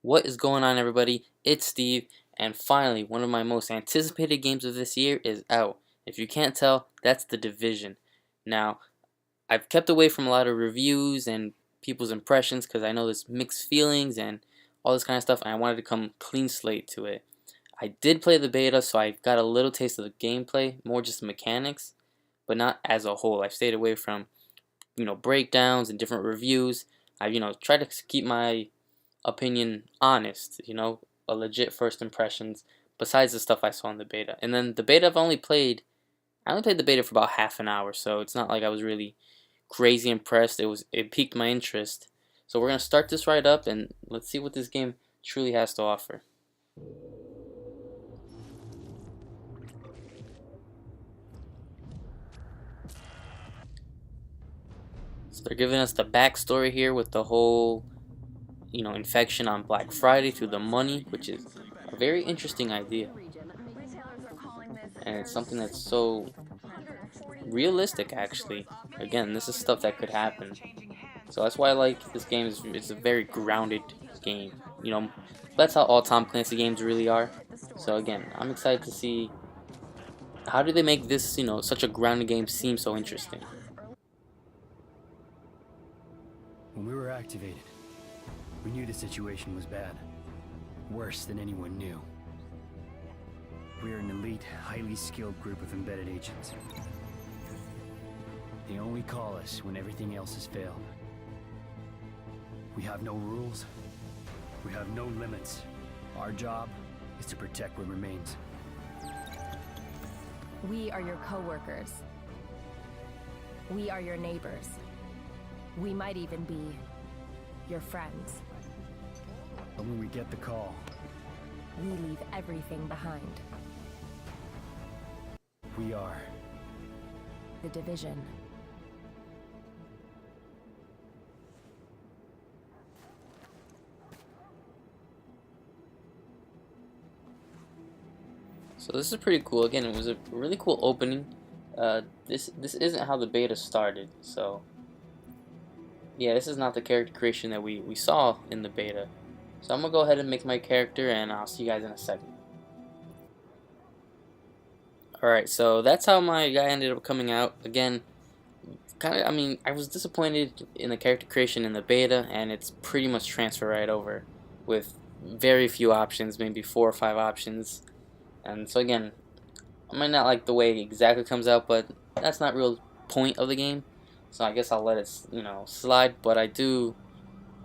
What is going on, everybody? It's Steve, and finally, one of my most anticipated games of this year is out. If you can't tell, that's The Division. Now, I've kept away from a lot of reviews and people's impressions because I know there's mixed feelings and all this kind of stuff, and I wanted to come clean slate to it. I did play the beta, so I got a little taste of the gameplay, more just the mechanics, but not as a whole. I've stayed away from, breakdowns and different reviews. I've, tried to keep my opinion honest, a legit first impressions besides the stuff I saw in the beta. And then the beta I only played the beta for about half an hour, so it's not like I was really crazy impressed. It piqued my interest. So we're going to start this right up and let's see what this game truly has to offer. So they're giving us the backstory here with the whole infection on Black Friday through the money, which is a very interesting idea. And it's something that's so realistic, actually. Again, this is stuff that could happen. So that's why I like this game. It's a very grounded game. That's how all Tom Clancy games really are. So again, I'm excited to see how do they make this, such a grounded game seem so interesting. When we were activated, we knew the situation was bad. Worse than anyone knew. We are an elite, highly skilled group of embedded agents. They only call us when everything else has failed. We have no rules. We have no limits. Our job is to protect what remains. We are your co-workers. We are your neighbors. We might even be your friends. But when we get the call, we leave everything behind. We are The Division. So this is pretty cool. Again, it was a really cool opening. This isn't how the beta started, so yeah, this is not the character creation that we saw in the beta. So I'm gonna go ahead and make my character, and I'll see you guys in a second. Alright, so that's how my guy ended up coming out. Again, I was disappointed in the character creation in the beta, and it's pretty much transfer right over with very few options, maybe 4 or 5 options. And so again, I might not like the way it exactly comes out, but that's not real point of the game. So I guess I'll let it, slide. But I do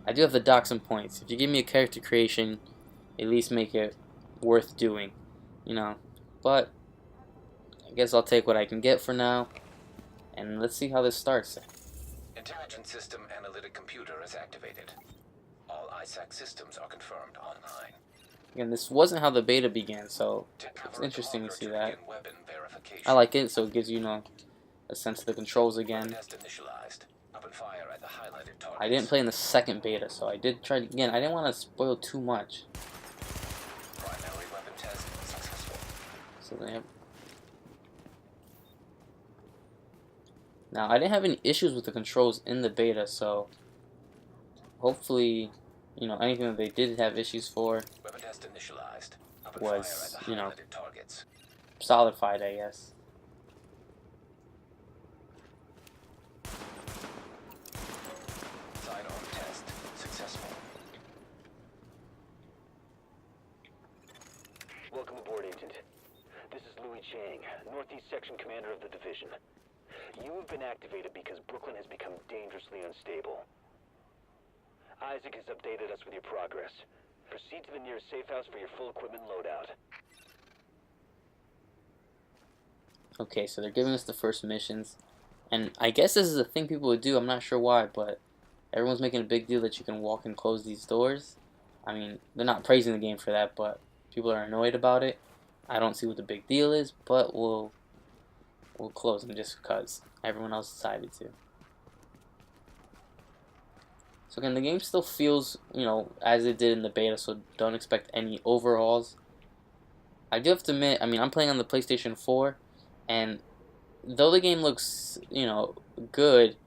have to dock some points. If you give me a character creation, at least make it worth doing, But I guess I'll take what I can get for now, and let's see how this starts. Intelligence System Analytic Computer is activated. All ISAC systems are confirmed online. Again, this wasn't how the beta began, so it's interesting to see that. I like it, so it gives you, a sense of the controls again. I didn't play in the second beta, so I did try again. I didn't want to spoil too much. Primary weapon test successful. So they have. Now, I didn't have any issues with the controls in the beta, so hopefully, anything that they did have issues for was, solidified, I guess. Sidearm test successful. Welcome aboard, Agent. This is Louis Chang, Northeast Section Commander of the Division. You have been activated because Brooklyn has become dangerously unstable. Isaac has updated us with your progress. Proceed to the nearest safe house for your full equipment loadout. Okay, so they're giving us the first missions. And I guess this is a thing people would do. I'm not sure why, but everyone's making a big deal that you can walk and close these doors. I mean, they're not praising the game for that, but people are annoyed about it. I don't see what the big deal is, but we'll close them just because everyone else decided to. So again, the game still feels, as it did in the beta, so don't expect any overhauls. I do have to admit, I'm playing on the PlayStation 4, and though the game looks, good,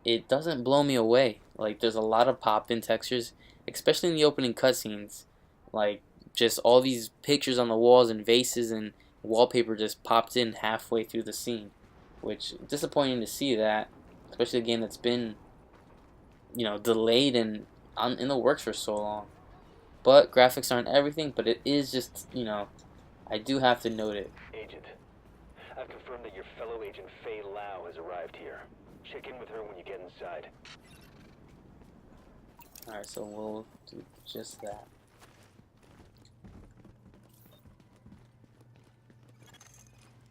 it doesn't blow me away. Like, there's a lot of pop-in textures, especially in the opening cutscenes. Like, just all these pictures on the walls and vases and wallpaper just popped in halfway through the scene, which disappointing to see that, especially a game that's been, you know, delayed and in the works for so long. But graphics aren't everything, but it is just, you know, I do have to note it. Agent, I've confirmed that your fellow agent Fei Lau has arrived here. Check in with her when you get inside. Alright, so we'll do just that.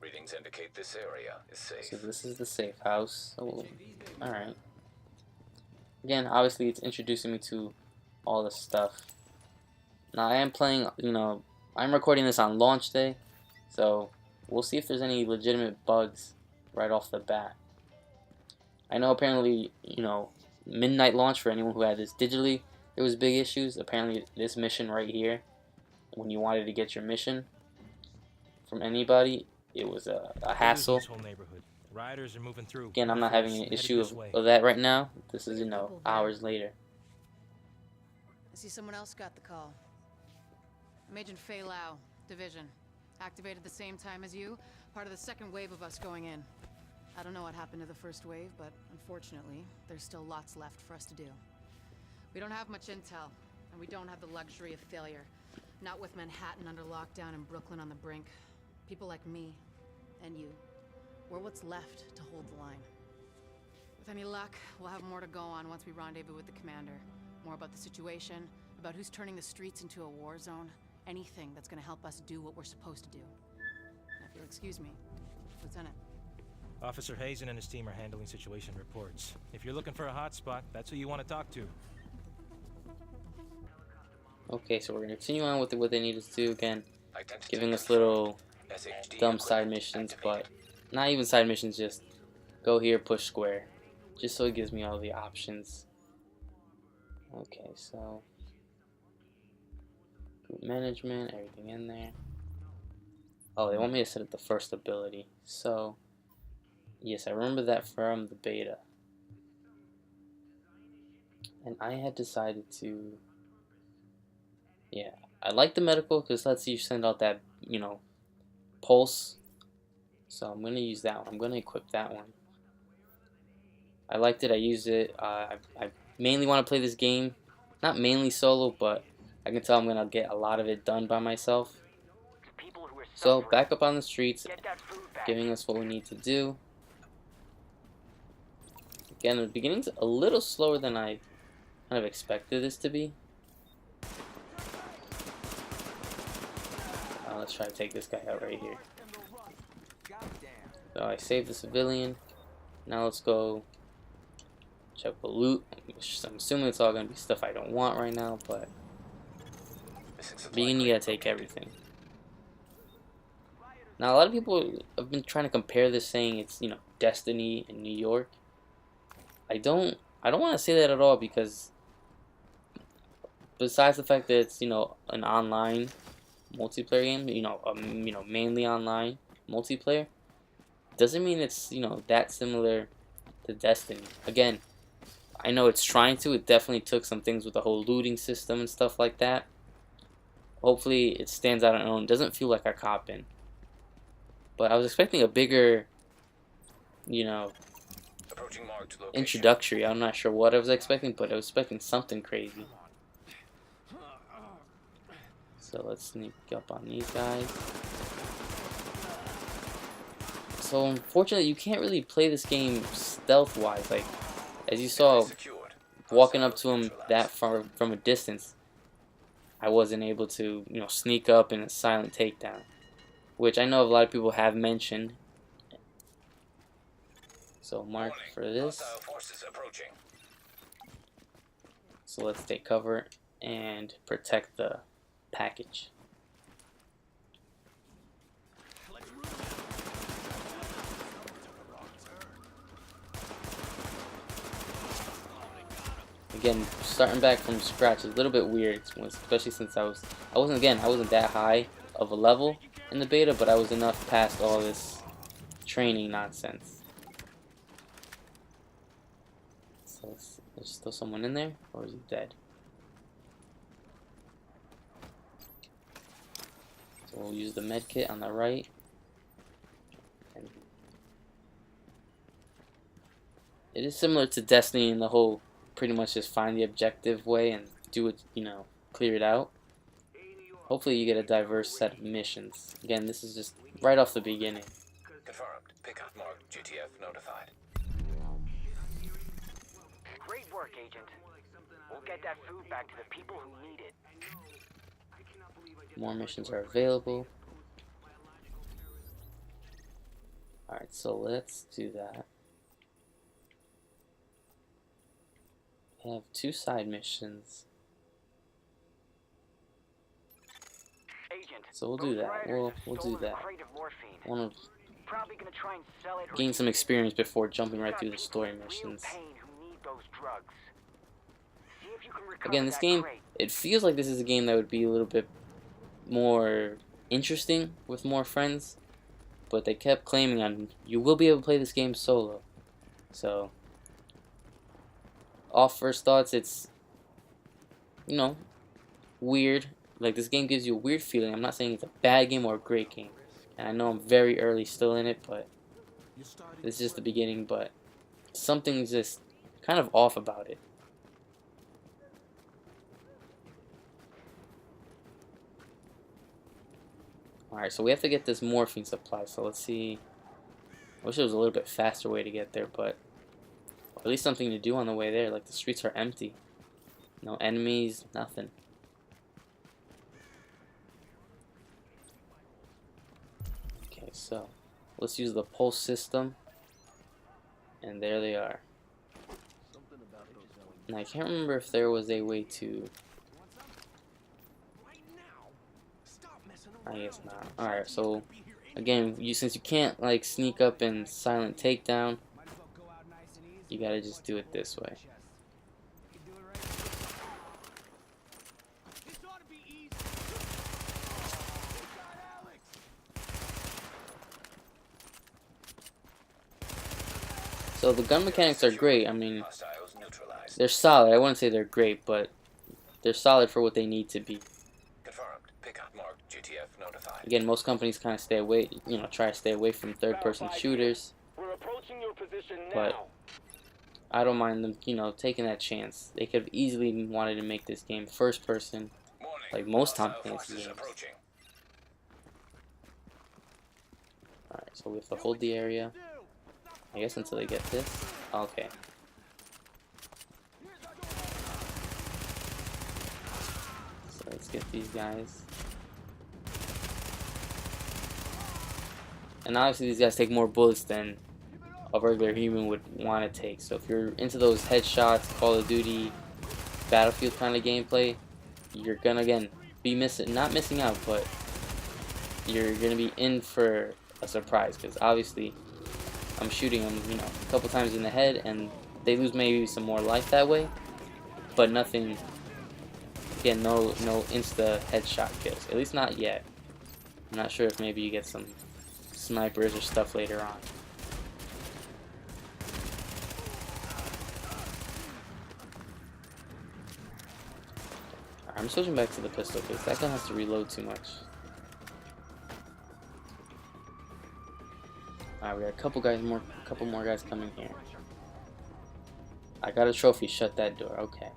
Readings indicate this area is safe. So this is the safe house. Oh, alright. Again, obviously it's introducing me to all this stuff. Now I am playing, you know, I'm recording this on launch day, so we'll see if there's any legitimate bugs right off the bat. I know apparently, you know, midnight launch for anyone who had this digitally, there was big issues. Apparently this mission right here, when you wanted to get your mission from anybody, it was a hassle. Riders are moving through. Again, I'm not having an issue of that right now. This is, you know, hours later. I see someone else got the call. I'm Agent Fei Lau, Division. Activated the same time as you, part of the second wave of us going in. I don't know what happened to the first wave, but unfortunately, there's still lots left for us to do. We don't have much intel, and we don't have the luxury of failure. Not with Manhattan under lockdown and Brooklyn on the brink. People like me, and you, we're what's left to hold the line. With any luck, we'll have more to go on once we rendezvous with the commander. More about the situation, about who's turning the streets into a war zone. Anything that's gonna help us do what we're supposed to do. And if you'll excuse me, Lieutenant. Officer Hazen and his team are handling situation reports. If you're looking for a hotspot, that's who you want to talk to. Okay, so we're gonna continue on with what they need us to do again, giving us little dumb side missions, but not even side missions, just go here, push square, just so it gives me all the options. Okay, so group management, everything in there. Oh, they want me to set up the first ability, so yes, I remember that from the beta, and I had decided to, yeah, I like the medical because lets you send out that, you know, pulse. So I'm gonna use that one. I'm gonna equip that one. I liked it. I used it. I mainly want to play this game, not mainly solo, but I can tell I'm gonna get a lot of it done by myself. So back up on the streets, giving us what we need to do. Again, the beginning's a little slower than I kind of expected this to be. Let's try to take this guy out right here. So I saved the civilian. Now let's go check the loot. I'm assuming it's all going to be stuff I don't want right now, but beginning, you got to take everything. Now a lot of people have been trying to compare this, saying it's, you know, Destiny in New York. I don't want to say that at all, because besides the fact that it's, you know, an online multiplayer game, you know, mainly online multiplayer, doesn't mean it's, you know, that similar to Destiny. Again, I know it's trying to. It definitely took some things with the whole looting system and stuff like that. Hopefully it stands out on its own. It doesn't feel like a cop-in. But I was expecting a bigger, you know, introductory. I'm not sure what I was expecting, but I was expecting something crazy. So let's sneak up on these guys. So unfortunately, you can't really play this game stealth-wise. Like, as you saw, walking up to him that far from a distance, I wasn't able to, you know, sneak up in a silent takedown, which I know a lot of people have mentioned. So mark for this. So let's take cover and protect the package. Again, starting back from scratch is a little bit weird, especially since I wasn't that high of a level in the beta, but I was enough past all this training nonsense. So there's still someone in there, or is he dead? So we'll use the med kit on the right. And it is similar to Destiny in the whole pretty much just find the objective way and do it, you know, clear it out. Hopefully you get a diverse set of missions. Again, this is just right off the beginning. Confirmed. Pickup marked. GTF notified. Great work, Agent. We'll get that food back to the people who need it. More missions are available. Alright, so let's do that. We have 2 side missions. Agent, So we'll do those that. riders We'll have do stolen a that. crate of morphine. Want to Probably gonna try and sell it or gain some use it. experience before jumping We've right got through the people story in real missions. pain who need those drugs. See if you can recover Again, this that game, crate. it feels like this is a game that would be a little bit more interesting with more friends, but they kept claiming on you will be able to play this game solo. So, off first thoughts, it's, you know, weird. Like, this game gives you a weird feeling. I'm not saying it's a bad game or a great game, and I know I'm very early still in it, but this is just the beginning. But something's just kind of off about it. Alright, so we have to get this morphine supply, so let's see. I wish there was a little bit faster way to get there, but at least something to do on the way there. Like, the streets are empty. No enemies, nothing. Okay, so let's use the pulse system. And there they are. And I can't remember if there was a way to... I guess not. Alright, so again, since you can't like sneak up and silent takedown, you gotta just do it this way. So the gun mechanics are great. I mean, Hostiles neutralized. they're solid. I wouldn't say they're great, but they're solid for what they need to be. Confirmed. Pickup marked. GTF notified. Again, most companies kind of stay away, you know, try to stay away from third-person shooters, We're approaching your position but now. I don't mind them, you know, taking that chance. They could have easily wanted to make this game first-person, Warning. like most Tom Hostile Clancy forces games. approaching. Alright, so we have to hold the area, I guess, until they get this. Okay. So let's get these guys. And obviously these guys take more bullets than a regular human would want to take. So if you're into those headshots, Call of Duty, Battlefield kind of gameplay, you're gonna, again, be not missing out, but you're gonna be in for a surprise, because obviously I'm shooting them, you know, a couple times in the head, and they lose maybe some more life that way, but nothing. Again, no insta headshot kills, at least not yet. I'm not sure if maybe you get some snipers or stuff later on. I'm switching back to the pistol because that gun has to reload too much. Alright, we got a couple more guys coming here. I got a trophy, shut that door, okay.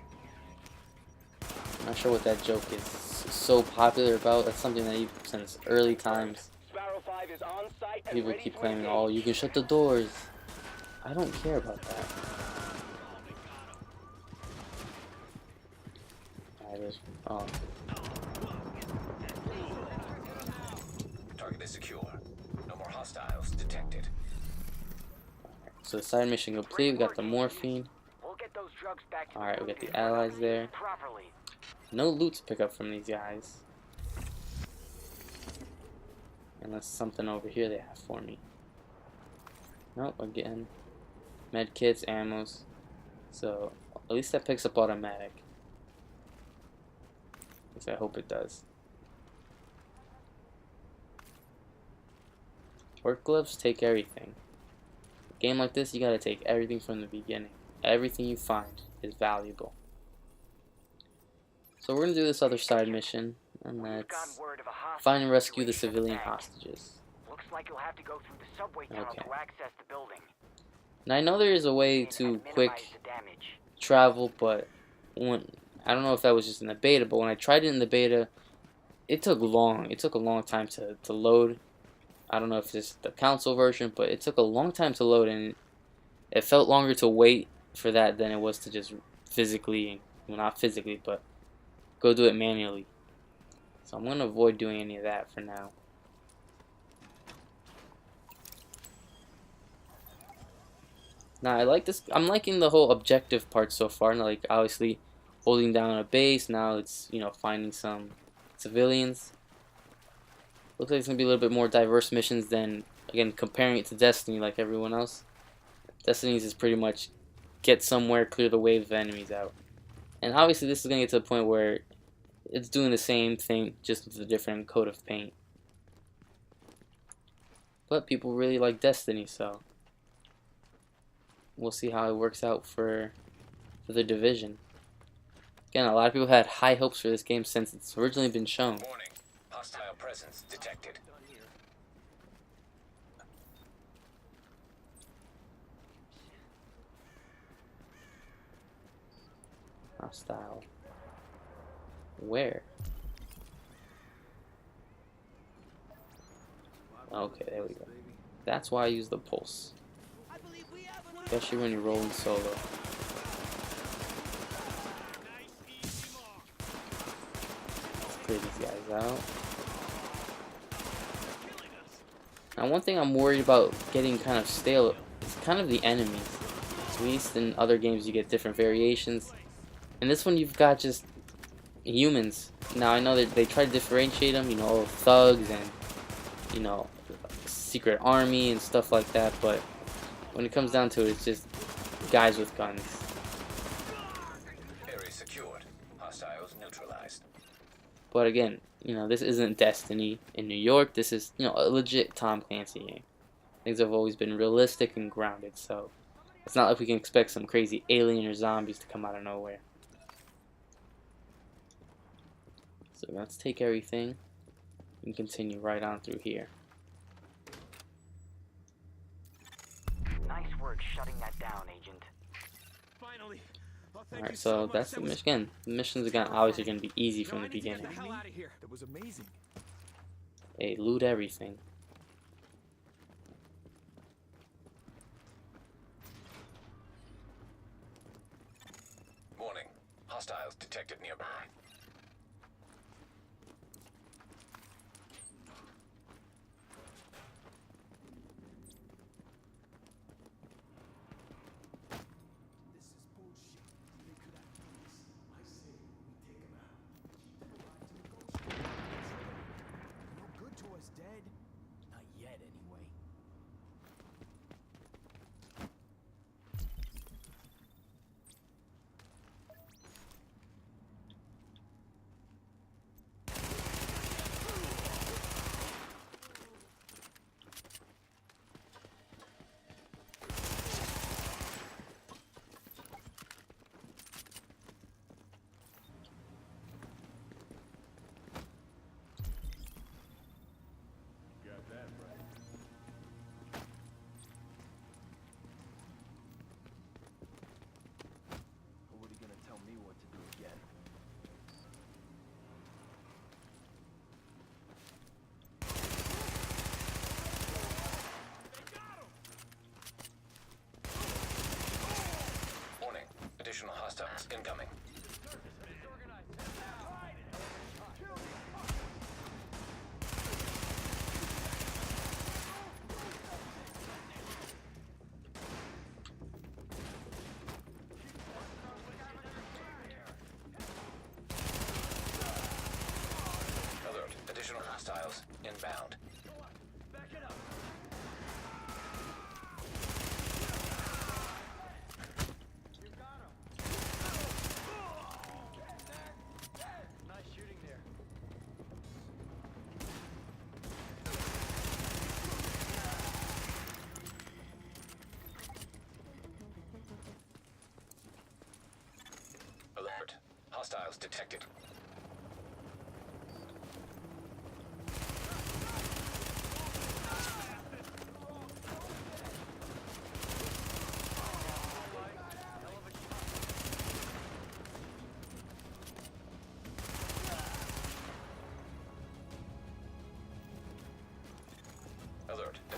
I'm not sure what that joke is so popular about. That's something that even since early times Sparrow 5 is on site and people ready keep to claiming, engage. oh, you can shut the doors. I don't care about that. Alright, there's, oh. Target is secure. No more hostiles detected. So the side mission complete, we got the morphine. We'll get those drugs back to Alright, we got Lucas the allies without there. using properly. No loot to pick up from these guys. Unless something over here they have for me. Nope, again. Med kits, ammos. So, at least that picks up automatic. At least I hope it does. Work gloves take everything. A game like this, you gotta take everything from the beginning. Everything you find is valuable. So we're gonna do this other side mission. And We've let's gotten word of a hostage find and rescue the situation at civilian bank. hostages. Looks like you'll have to go through the subway tunnel Okay. to access the building. Now I know there is a way And to minimize quick the damage. travel, but when I don't know if that was just in the beta, but when I tried it in the beta, it took long. It took a long time to load. I don't know if it's the console version, but it took a long time to load, and it felt longer to wait for that than it was to just physically, well, not physically, but go do it manually. So I'm going to avoid doing any of that for now. Now I like this. I'm liking the whole objective part so far. Now, like obviously holding down a base. Now it's, you know, finding some civilians. Looks like it's gonna be a little bit more diverse missions than, again, comparing it to Destiny like everyone else. Destiny's is pretty much get somewhere, clear the wave of enemies out. And obviously this is gonna get to the point where it's doing the same thing, just with a different coat of paint. But people really like Destiny, so we'll see how it works out for the Division. Again, a lot of people had high hopes for this game since it's originally been shown. Warning. Hostile presence detected. Hostile. Where? Okay, there we go. That's why I use the pulse. Especially when you're rolling solo. Let's clear these guys out. Now one thing I'm worried about getting kind of stale is kind of the enemies. At least in other games you get different variations. In this one you've got just humans. Now I know that they try to differentiate them, you know, thugs and, you know, secret army and stuff like that, but when it comes down to it, it's just guys with guns. Area secured. Hostiles neutralized. But again, you know, this isn't Destiny in New York. This is, you know, a legit Tom Clancy game. Things have always been realistic and grounded, so it's not like we can expect some crazy alien or zombies to come out of nowhere. So let's take everything and continue right on through here. Nice work shutting that down, Agent. Finally. Oh, thank you Alright, so so much. that's the That was- mission. Again, the missions again obviously going to be easy No, from I the need to get beginning. the hell out of here. That was amazing. Hey, loot everything. Warning. Hostiles detected nearby. No good to us dead. Not yet, anyway. What are you gonna tell me what to do again? Warning. Additional hostiles incoming. Alert. Additional hostiles inbound. Nice shooting there. Alert. Hostiles detected.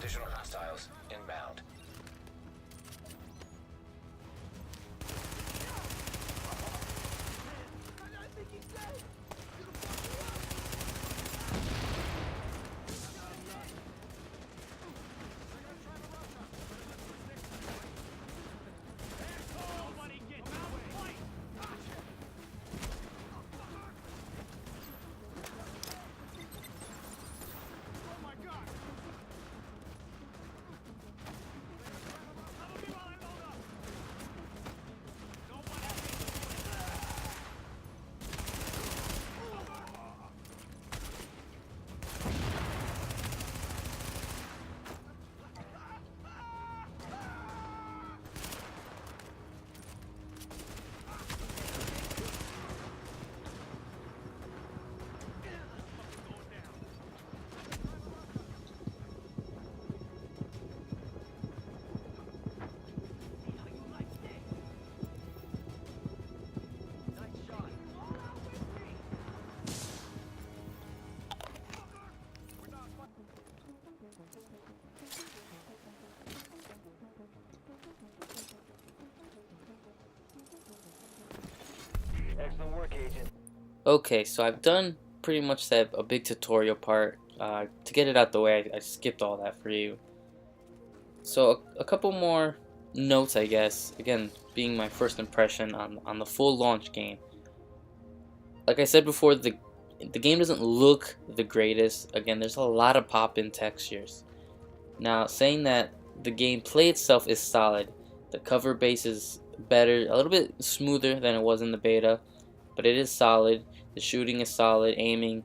Additional hostiles inbound. Excellent work, Agent. Okay, so I've done pretty much a big tutorial part. To get it out the way, I skipped all that for you. So a couple more notes, I guess. Again, being my first impression on the full launch game. Like I said before, the game doesn't look the greatest. Again, there's a lot of pop-in textures. Now, saying that, the gameplay itself is solid. The cover base is better, a little bit smoother than it was in the beta, but it is solid. The shooting is solid, aiming,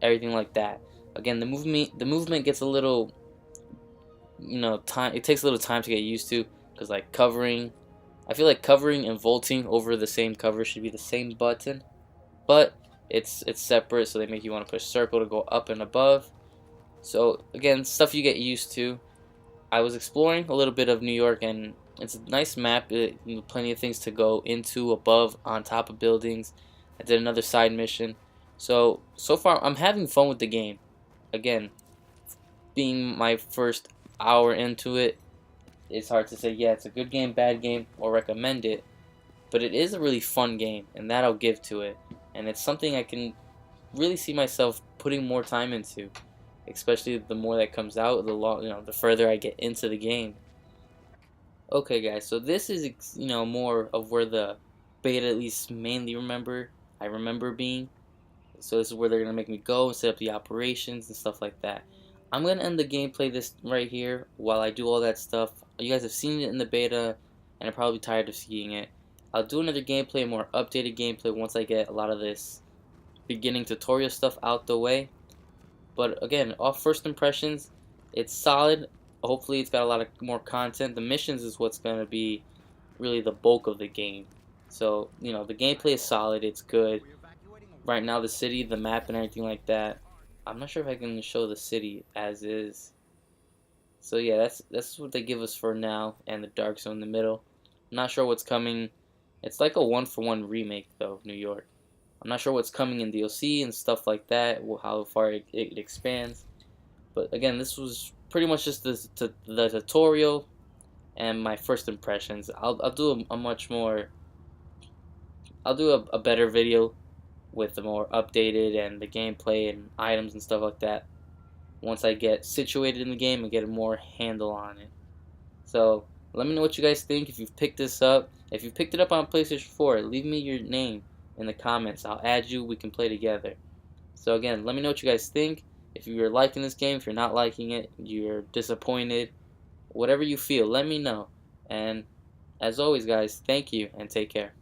everything like that. Again, the movement gets a little, time. It takes a little time to get used to, because like covering, I feel like covering and vaulting over the same cover should be the same button, but it's separate, so they make you want to push circle to go up and above. So again, stuff you get used to. I was exploring a little bit of New York, and it's a nice map. Plenty of things to go into, above, on top of buildings. I did another side mission. So far, I'm having fun with the game. Again, being my first hour into it, it's hard to say, yeah, it's a good game, bad game, or recommend it. But it is a really fun game, and that I'll give to it. And it's something I can really see myself putting more time into. Especially the more that comes out, the further I get into the game. Okay, guys, so this is more of where the beta, at least mainly I remember being. So this is where they're gonna make me go and set up the operations and stuff like that. I'm gonna end the gameplay this right here while I do all that stuff. You guys have seen it in the beta, and are probably tired of seeing it. I'll do another gameplay, more updated gameplay, once I get a lot of this beginning tutorial stuff out the way. But again, off first impressions, it's solid. Hopefully it's got a lot of more content. The missions is what's going to be really the bulk of the game. So, the gameplay is solid. It's good. Right now, the city, the map, and everything like that. I'm not sure if I can show the city as is. So yeah, that's what they give us for now, and the dark zone in the middle. I'm not sure what's coming. It's like a one-for-one remake, though, of New York. I'm not sure what's coming in DLC and stuff like that, how far it expands. But again, this was pretty much just the tutorial and my first impressions. I'll do a better video with the more updated and the gameplay and items and stuff like that once I get situated in the game and get a more handle on it. So let me know what you guys think. If you've picked this up, if you picked it up on PlayStation 4, leave me your name in the comments. I'll add you, we can play together. So again, let me know what you guys think. If you're liking this game, if you're not liking it, you're disappointed, whatever you feel, let me know. And as always, guys, thank you and take care.